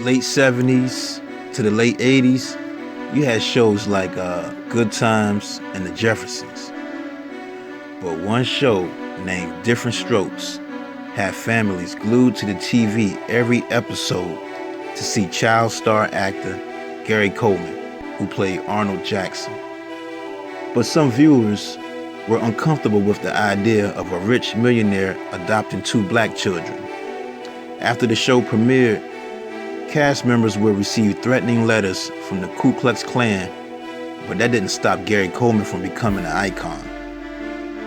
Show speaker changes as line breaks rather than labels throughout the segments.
late 70s to the late 80s, you had shows like Good Times and The Jeffersons. But one show named Different Strokes had families glued to the TV every episode to see child star actor Gary Coleman, who played Arnold Jackson. But some viewers were uncomfortable with the idea of a rich millionaire adopting two black children. After the show premiered, cast members would receive threatening letters from the Ku Klux Klan, but that didn't stop Gary Coleman from becoming an icon.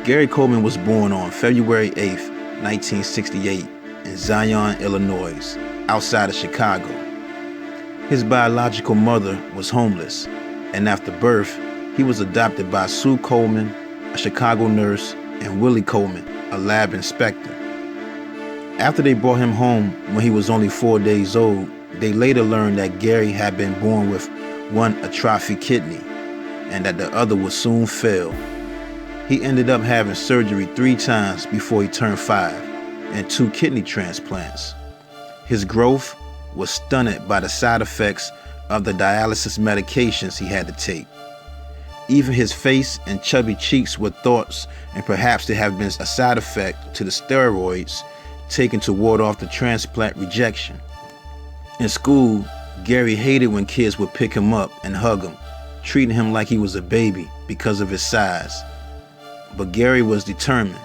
Gary Coleman was born on February 8th, 1968 in Zion, Illinois, outside of Chicago. His biological mother was homeless, and after birth, he was adopted by Sue Coleman, a Chicago nurse, and Willie Coleman, a lab inspector. After they brought him home when he was only 4 days old, they later learned that Gary had been born with one atrophied kidney, and that the other would soon fail. He ended up having surgery 3 times before he turned 5, and 2 kidney transplants. His growth was stunted by the side effects of the dialysis medications he had to take. Even his face and chubby cheeks were thought and perhaps to have been a side effect to the steroids taken to ward off the transplant rejection. In school, Gary hated when kids would pick him up and hug him, treating him like he was a baby because of his size. But Gary was determined.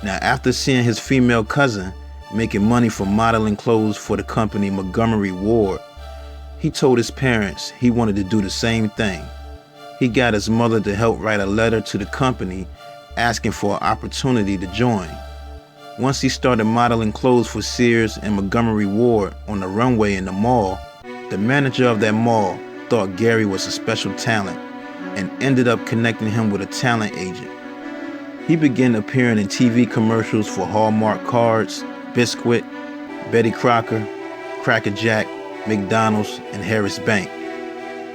Now, after seeing his female cousin making money from modeling clothes for the company Montgomery Ward, he told his parents he wanted to do the same thing. He got his mother to help write a letter to the company asking for an opportunity to join. Once he started modeling clothes for Sears and Montgomery Ward on the runway in the mall, the manager of that mall thought Gary was a special talent and ended up connecting him with a talent agent. He began appearing in TV commercials for Hallmark Cards, Biscuit, Betty Crocker, Cracker Jack, McDonald's, and Harris Bank.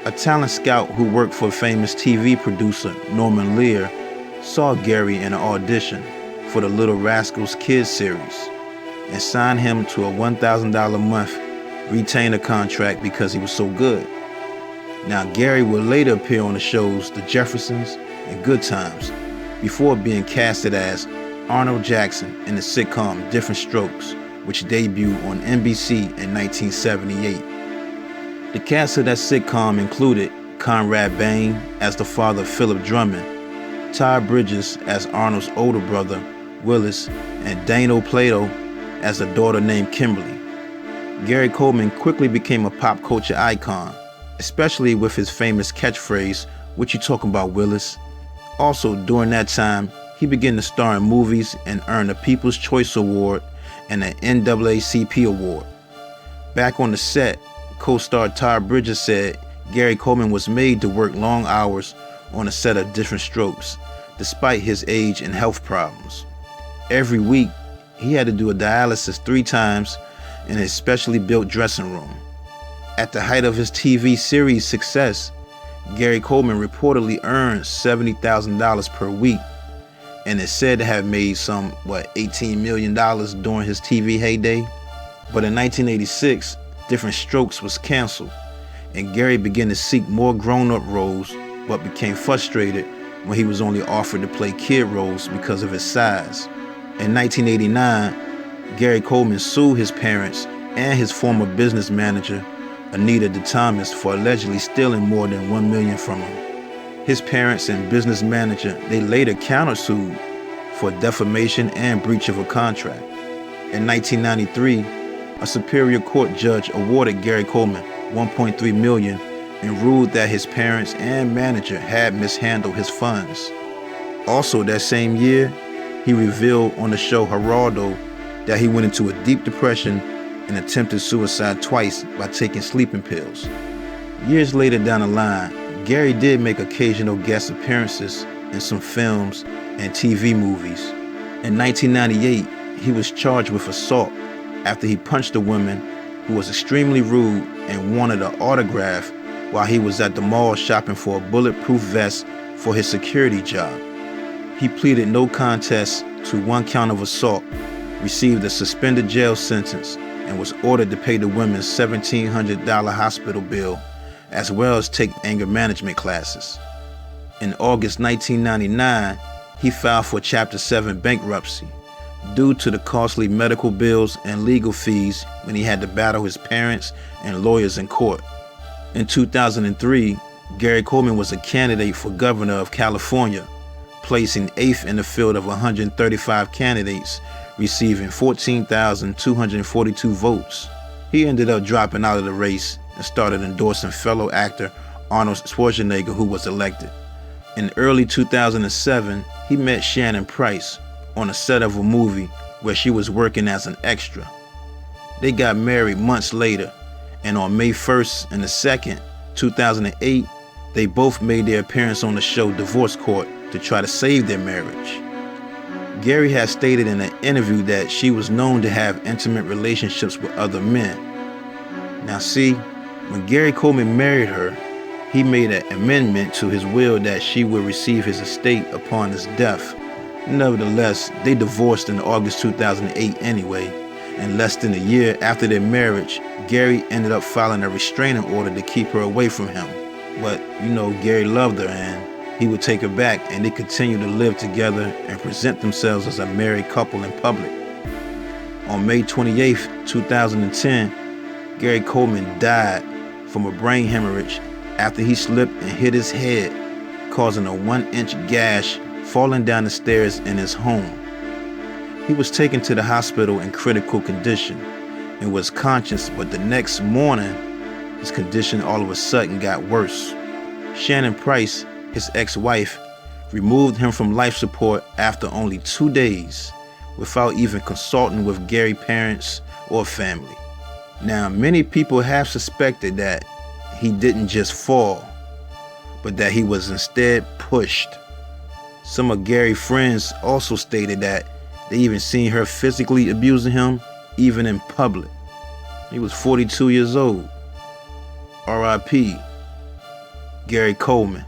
A talent scout who worked for famous TV producer Norman Lear saw Gary in an audition for the Little Rascals Kids series and signed him to a $1,000 a month retainer contract because he was so good. Now, Gary would later appear on the shows The Jeffersons and Good Times before being casted as Arnold Jackson in the sitcom Different Strokes, which debuted on NBC in 1978. The cast of that sitcom included Conrad Bain as the father of Philip Drummond, Todd Bridges as Arnold's older brother, Willis, and Dano Plato as a daughter named Kimberly. Gary Coleman quickly became a pop culture icon, especially with his famous catchphrase, "What you talking about, Willis?" Also, during that time, he began to star in movies and earned a People's Choice Award and an NAACP award. Back on the set, co-star Todd Bridges said Gary Coleman was made to work long hours on a set of Different Strokes, despite his age and health problems. Every week, he had to do a dialysis 3 times in his specially built dressing room. At the height of his TV series success, Gary Coleman reportedly earned $70,000 per week and is said to have made some, $18 million during his TV heyday. But in 1986, Different Strokes was canceled, and Gary began to seek more grown-up roles, but became frustrated when he was only offered to play kid roles because of his size. In 1989, Gary Coleman sued his parents and his former business manager, Anita DeThomas, for allegedly stealing more than $1 million from him. His parents and business manager, they later countersued for defamation and breach of a contract. In 1993, a Superior Court judge awarded Gary Coleman $1.3 million and ruled that his parents and manager had mishandled his funds. Also that same year, he revealed on the show Geraldo that he went into a deep depression and attempted suicide twice by taking sleeping pills. Years later down the line, Gary did make occasional guest appearances in some films and TV movies. In 1998, he was charged with assault after he punched a woman who was extremely rude and wanted an autograph while he was at the mall shopping for a bulletproof vest for his security job. He pleaded no contest to 1 count of assault, received a suspended jail sentence, and was ordered to pay the women's $1,700 hospital bill, as well as take anger management classes. In August 1999, he filed for Chapter 7 bankruptcy due to the costly medical bills and legal fees when he had to battle his parents and lawyers in court. In 2003, Gary Coleman was a candidate for governor of California, placing 8th in the field of 135 candidates, receiving 14,242 votes. He ended up dropping out of the race and started endorsing fellow actor Arnold Schwarzenegger, who was elected. In early 2007, he met Shannon Price on a set of a movie where she was working as an extra. They got married months later, and on May 1st and the 2nd, 2008, they both made their appearance on the show Divorce Court to try to save their marriage. Gary has stated in an interview that she was known to have intimate relationships with other men. Now see, when Gary Coleman married her, he made an amendment to his will that she would receive his estate upon his death. Nevertheless, they divorced in August 2008 anyway, and less than a year after their marriage, Gary ended up filing a restraining order to keep her away from him. But, Gary loved her and he would take her back, and they continued to live together and present themselves as a married couple in public. On May 28, 2010, Gary Coleman died from a brain hemorrhage after he slipped and hit his head, causing a 1-inch gash falling down the stairs in his home. He was taken to the hospital in critical condition and was conscious, but the next morning, his condition all of a sudden got worse. Shannon Price, his ex-wife, removed him from life support after only 2 days without even consulting with Gary's parents or family. Now, many people have suspected that he didn't just fall, but that he was instead pushed. Some of Gary's friends also stated that they even seen her physically abusing him, even in public. He was 42 years old. R.I.P. Gary Coleman.